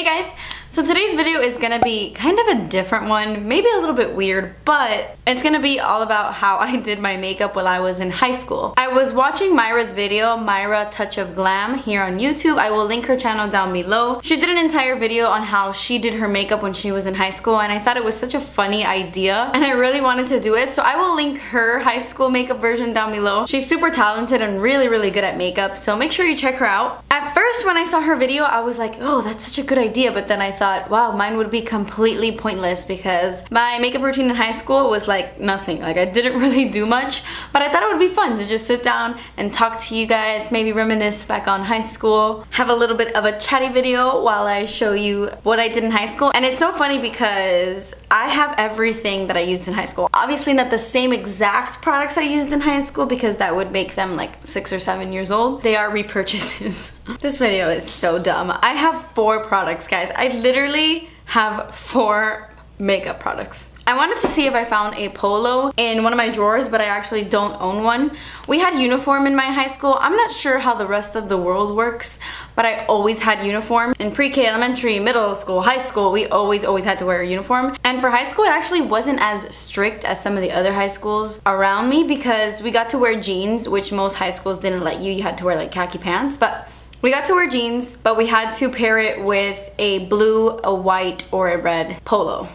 guys, so today's video is gonna be kind of a different one, maybe a little bit weird, but it's gonna be all about how I did my makeup while I was in high school. I was watching Myra's video, Myra Touch of Glam, here on YouTube. I will link her channel down below. She did an entire video on how she did her makeup when she was in high school, and I thought it was such a funny idea, and I really wanted to do it, so I will link her high school makeup version down below. She's super talented and really good at makeup, so make sure you check her out. At first, when I saw her video, I was like, oh, that's such a good idea, but then I thought, wow, mine would be completely pointless because my makeup routine in high school was like nothing. Like, I didn't really do much, but I thought it would be fun to just sit down and talk to you guys, maybe reminisce back on high school, have a little bit of a chatty video while I show you what I did in high school. And it's so funny because I have everything that I used in high school. Obviously not the same exact products I used in high school because that would make them like 6 or 7 years old. They are repurchases. This video is so dumb. I have 4 products, guys. I literally have 4 makeup products. I wanted to see if I found a polo in one of my drawers, but I actually don't own one. We had uniform in my high school. I'm not sure how the rest of the world works, but I always had uniform. In pre-K, elementary, middle school, high school, we always had to wear a uniform. And for high school, it actually wasn't as strict as some of the other high schools around me because we got to wear jeans, which most high schools didn't let you. You had to wear like khaki pants, but we got to wear jeans, but we had to pair it with a blue, a white, or a red polo.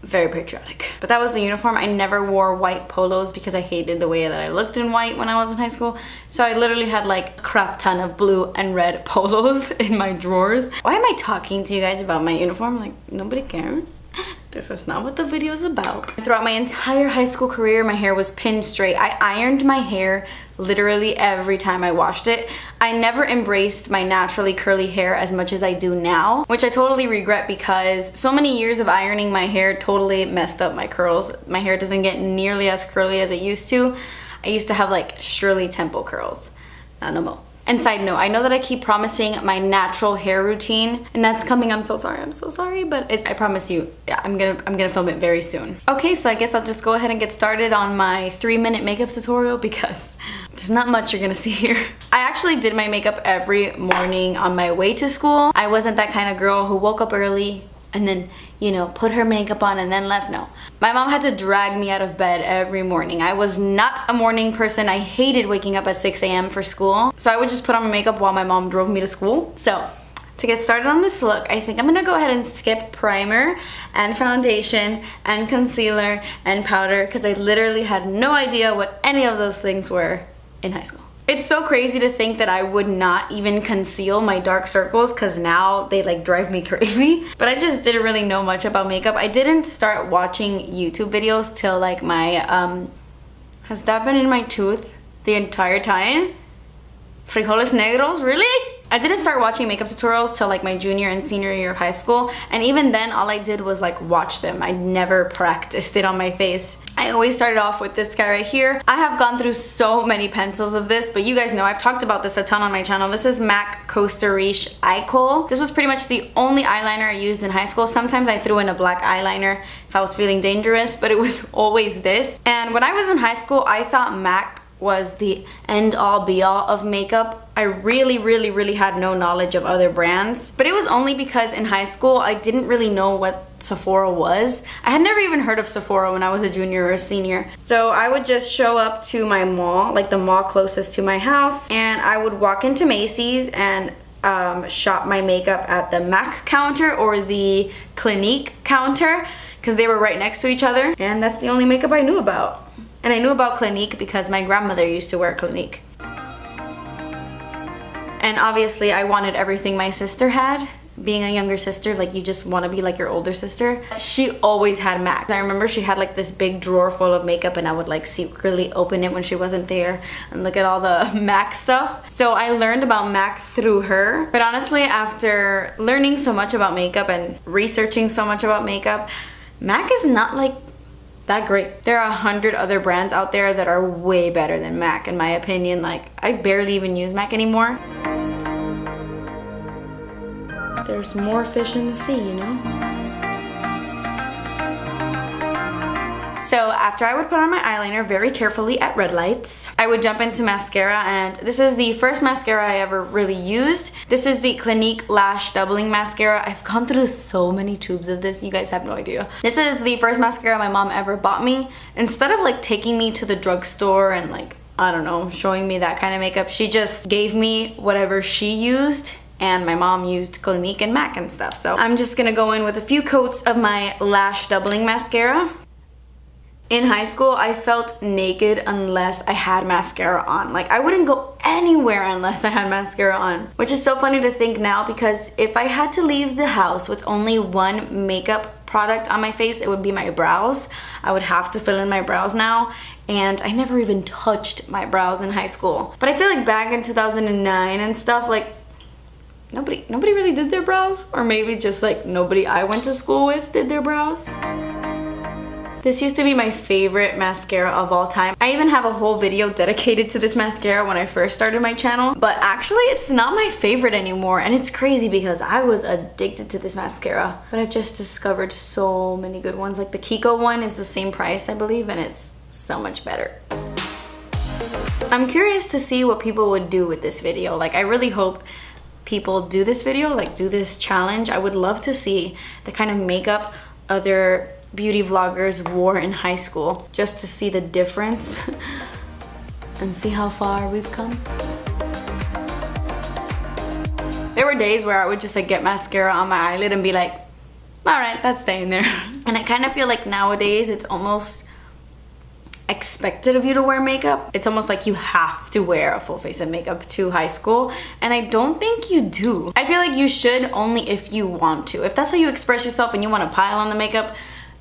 Very patriotic. But that was the uniform. I never wore white polos because I hated the way that I looked in white when I was in high school. So I literally had like a crap ton of blue and red polos in my drawers. Why am I talking to you guys about my uniform? Like, nobody cares. This is not what the video is about. Throughout my entire high school career, my hair was pinned straight. I ironed my hair literally every time I washed it. I never embraced my naturally curly hair as much as I do now, which I totally regret because so many years of ironing my hair totally messed up my curls. My hair doesn't get nearly as curly as it used to. I used to have like Shirley Temple curls. Not no more. And side note, I know that I keep promising my natural hair routine, and that's coming. I'm so sorry, but I promise you, yeah, I'm gonna film it very soon. Okay, so I guess I'll just go ahead and get started on my 3-minute makeup tutorial because there's not much you're gonna see here. I actually did my makeup every morning on my way to school. I wasn't that kind of girl who woke up early and then, you know, put her makeup on and then left. No. My mom had to drag me out of bed every morning. I was not a morning person. I hated waking up at 6 a.m. for school. So I would just put on my makeup while my mom drove me to school. So to get started on this look, I think I'm gonna go ahead and skip primer and foundation and concealer and powder because I literally had no idea what any of those things were in high school. It's so crazy to think that I would not even conceal my dark circles because now they like drive me crazy. But I just didn't really know much about makeup. I didn't start watching YouTube videos till like my, has that been in my tooth the entire time? Frijoles negros, really? I didn't start watching makeup tutorials till like my junior and senior year of high school, and even then all I did was like watch them. I never practiced it on my face. I always started off with this guy right here. I have gone through so many pencils of this, but you guys know I've talked about this a ton on my channel. This is MAC Costa Riche Eye Kohl. This was pretty much the only eyeliner I used in high school. Sometimes I threw in a black eyeliner if I was feeling dangerous, but it was always this. And when I was in high school, I thought MAC was the end-all be-all of makeup. I really had no knowledge of other brands, but it was only because in high school I didn't really know what Sephora was. I had never even heard of Sephora when I was a junior or a senior. So I would just show up to my mall, like the mall closest to my house, and I would walk into Macy's and shop my makeup at the MAC counter or the Clinique counter because they were right next to each other, and that's the only makeup I knew about. And I knew about Clinique because my grandmother used to wear Clinique. And obviously I wanted everything my sister had. Being a younger sister, like you just want to be like your older sister. She always had MAC. I remember she had like this big drawer full of makeup and I would like secretly open it when she wasn't there and look at all the MAC stuff. So I learned about MAC through her. But honestly, after learning so much about makeup and researching so much about makeup, MAC is not like that great. There are 100 other brands out there that are way better than MAC in my opinion. Like, I barely even use MAC anymore. There's more fish in the sea, you know? So after I would put on my eyeliner very carefully at red lights, I would jump into mascara, and this is the first mascara I ever really used. This is the Clinique Lash Doubling Mascara. I've gone through so many tubes of this, you guys have no idea. This is the first mascara my mom ever bought me. Instead of like taking me to the drugstore and like, I don't know, showing me that kind of makeup, she just gave me whatever she used, and my mom used Clinique and MAC and stuff. So I'm just gonna go in with a few coats of my lash doubling mascara. In high school, I felt naked unless I had mascara on. Like, I wouldn't go anywhere unless I had mascara on, which is so funny to think now, because if I had to leave the house with only one makeup product on my face, it would be my brows. I would have to fill in my brows now, and I never even touched my brows in high school. But I feel like back in 2009 and stuff, like, nobody really did their brows, or maybe just like nobody I went to school with did their brows. This used to be my favorite mascara of all time. I even have a whole video dedicated to this mascara when I first started my channel, but actually it's not my favorite anymore, and it's crazy because I was addicted to this mascara. But I've just discovered so many good ones. Like the Kiko one is the same price, I believe, and it's so much better. I'm curious to see what people would do with this video. Like, I really hope people do this video, like do this challenge. I would love to see the kind of makeup other beauty vloggers wore in high school, just to see the difference and see how far we've come. There were days where I would just like get mascara on my eyelid and be like, all right, that's staying there. And I kind of feel like nowadays it's almost expected of you to wear makeup. It's almost like you have to wear a full face of makeup to high school, and I don't think you do. I feel like you should only if you want to. If that's how you express yourself and you want to pile on the makeup,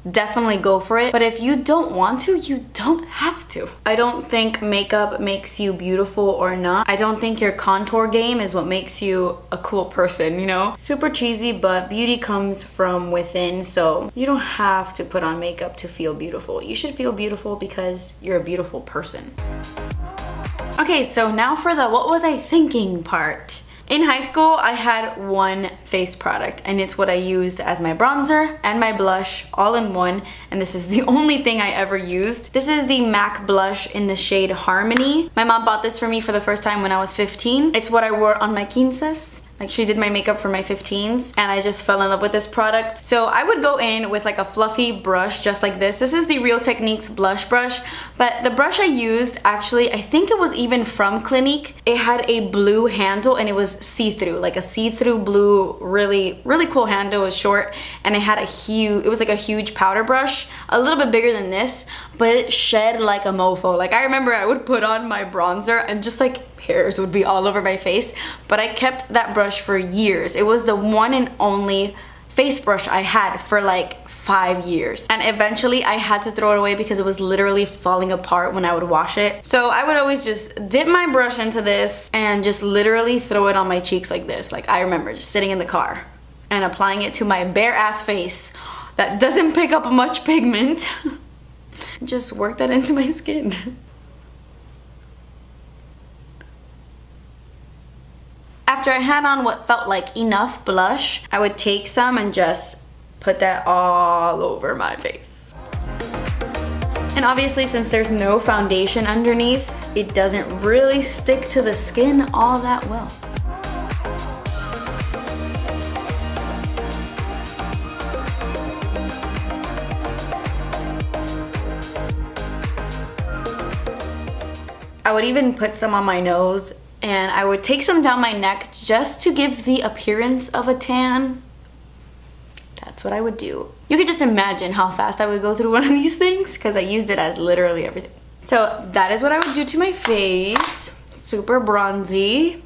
definitely go for it. But if you don't want to, you don't have to. I don't think makeup makes you beautiful or not. I don't think your contour game is what makes you a cool person, you know? Super cheesy, but beauty comes from within, so you don't have to put on makeup to feel beautiful. You should feel beautiful because you're a beautiful person. Okay, so now for the what was I thinking part. In high school, I had one face product, and it's what I used as my bronzer and my blush all in one, and this is the only thing I ever used. This is the MAC blush in the shade Harmony. My mom bought this for me for the first time when I was 15. It's what I wore on my quinces. Like, she did my makeup for my 15s, and I just fell in love with this product. So I would go in with like a fluffy brush just like this. This is the Real Techniques blush brush, but the brush I used, actually, I think it was even from Clinique. It had a blue handle and it was see-through, like a see-through blue, really cool handle. It was short, and it had it was like a huge powder brush, a little bit bigger than this, but it shed like a mofo. Like, I remember I would put on my bronzer and just like hairs would be all over my face, but I kept that brush for years. It was the one and only face brush I had for like 5 years, and eventually I had to throw it away because it was literally falling apart when I would wash it. So I would always just dip my brush into this and just literally throw it on my cheeks like this. Like, I remember just sitting in the car and applying it to my bare ass face that doesn't pick up much pigment. Just work that into my skin. After I had on what felt like enough blush, I would take some and just put that all over my face. And obviously, since there's no foundation underneath, it doesn't really stick to the skin all that well. I would even put some on my nose, and I would take some down my neck just to give the appearance of a tan. That's what I would do. You could just imagine how fast I would go through one of these things because I used it as literally everything. So that is what I would do to my face. Super bronzy.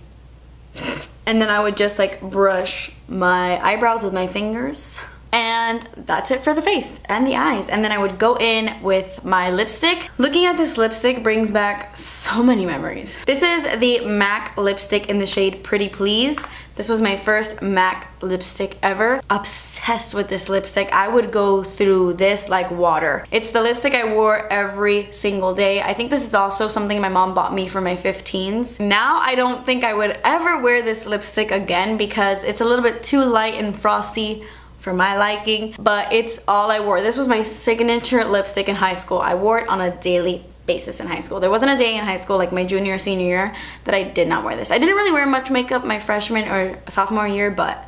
And then I would just like brush my eyebrows with my fingers. And that's it for the face and the eyes. And then I would go in with my lipstick. Looking at this lipstick brings back so many memories. This is the MAC lipstick in the shade Pretty Please. This was my first MAC lipstick ever. Obsessed with this lipstick. I would go through this like water. It's the lipstick I wore every single day. I think this is also something my mom bought me for my 15s. Now I don't think I would ever wear this lipstick again because it's a little bit too light and frosty for my liking, but it's all I wore. This was my signature lipstick in high school. I wore it on a daily basis in high school. There wasn't a day in high school, like my junior or senior year, that I did not wear this. I didn't really wear much makeup my freshman or sophomore year, but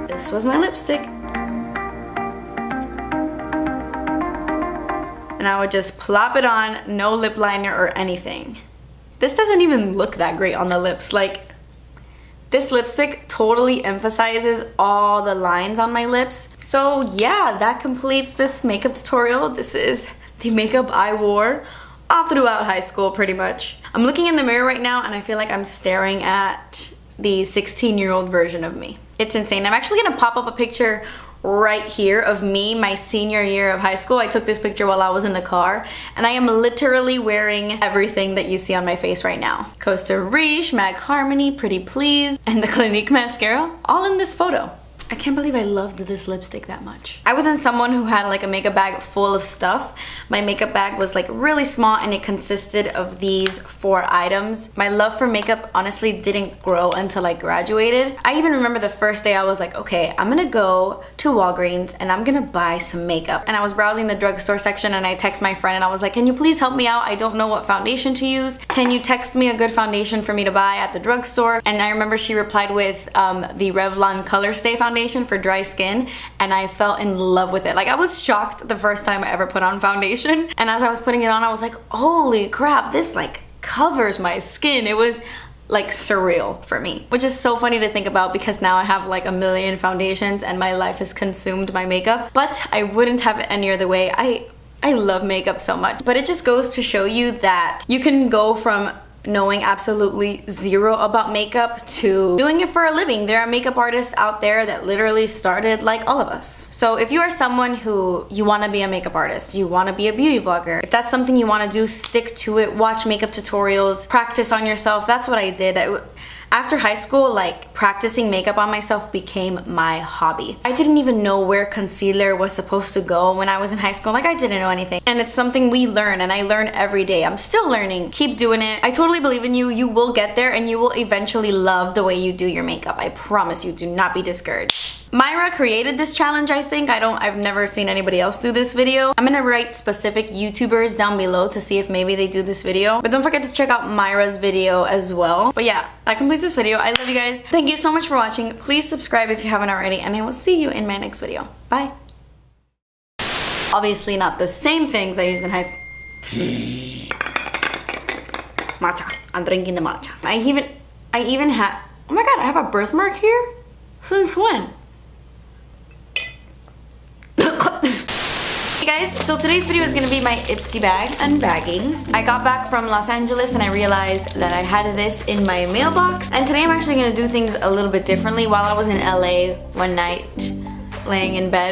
this was my lipstick. And I would just plop it on, no lip liner or anything. This doesn't even look that great on the lips. Like, this lipstick totally emphasizes all the lines on my lips. So yeah, that completes this makeup tutorial. This is the makeup I wore all throughout high school pretty much. I'm looking in the mirror right now and I feel like I'm staring at the 16-year-old version of me. It's insane. I'm actually gonna pop up a picture right here of me my senior year of high school. I took this picture while I was in the car and I am literally wearing everything that you see on my face right now. Costa Riche, Mag Harmony, Pretty Please, and the Clinique mascara, all in this photo. I can't believe I loved this lipstick that much. I wasn't someone who had like a makeup bag full of stuff. My makeup bag was like really small and it consisted of these 4 items. My love for makeup honestly didn't grow until I graduated. I even remember the first day I was like, okay, I'm gonna go to Walgreens and I'm gonna buy some makeup. And I was browsing the drugstore section and I texted my friend and I was like, can you please help me out? I don't know what foundation to use. Can you text me a good foundation for me to buy at the drugstore? And I remember she replied with the Revlon Color Stay foundation for dry skin, and I fell in love with it. Like, I was shocked the first time I ever put on foundation, and as I was putting it on I was like, holy crap, this like covers my skin. It was like surreal for me, which is so funny to think about because now I have like a million foundations and my life has consumed my makeup, but I wouldn't have it any other way. I love makeup so much, but it just goes to show you that you can go from knowing absolutely zero about makeup to doing it for a living. There are makeup artists out there that literally started like all of us. So if you are someone who you want to be a makeup artist, you want to be a beauty vlogger, if that's something you want to do, stick to it. Watch makeup tutorials, practice on yourself. That's what I did. After high school, like, practicing makeup on myself became my hobby. I didn't even know where concealer was supposed to go when I was in high school. Like, I didn't know anything. And it's something we learn, and I learn every day. I'm still learning. Keep doing it. I totally believe in you. You will get there, and you will eventually love the way you do your makeup. I promise you. Do not be discouraged. Myra created this challenge, I think. I've never seen anybody else do this video. I'm gonna write specific YouTubers down below to see if maybe they do this video. But don't forget to check out Myra's video as well. But yeah, that completes this video. I love you guys. Thank you so much for watching. Please subscribe if you haven't already, and I will see you in my next video. Bye. Obviously not the same things I used in high school. Matcha. I'm drinking the matcha. I even have, oh my god, I have a birthmark here? Since when? Hey guys, so today's video is gonna be my Ipsy bag unbagging. I got back from Los Angeles and I realized that I had this in my mailbox. And today I'm actually gonna do things a little bit differently. While I was in LA one night, laying in bed,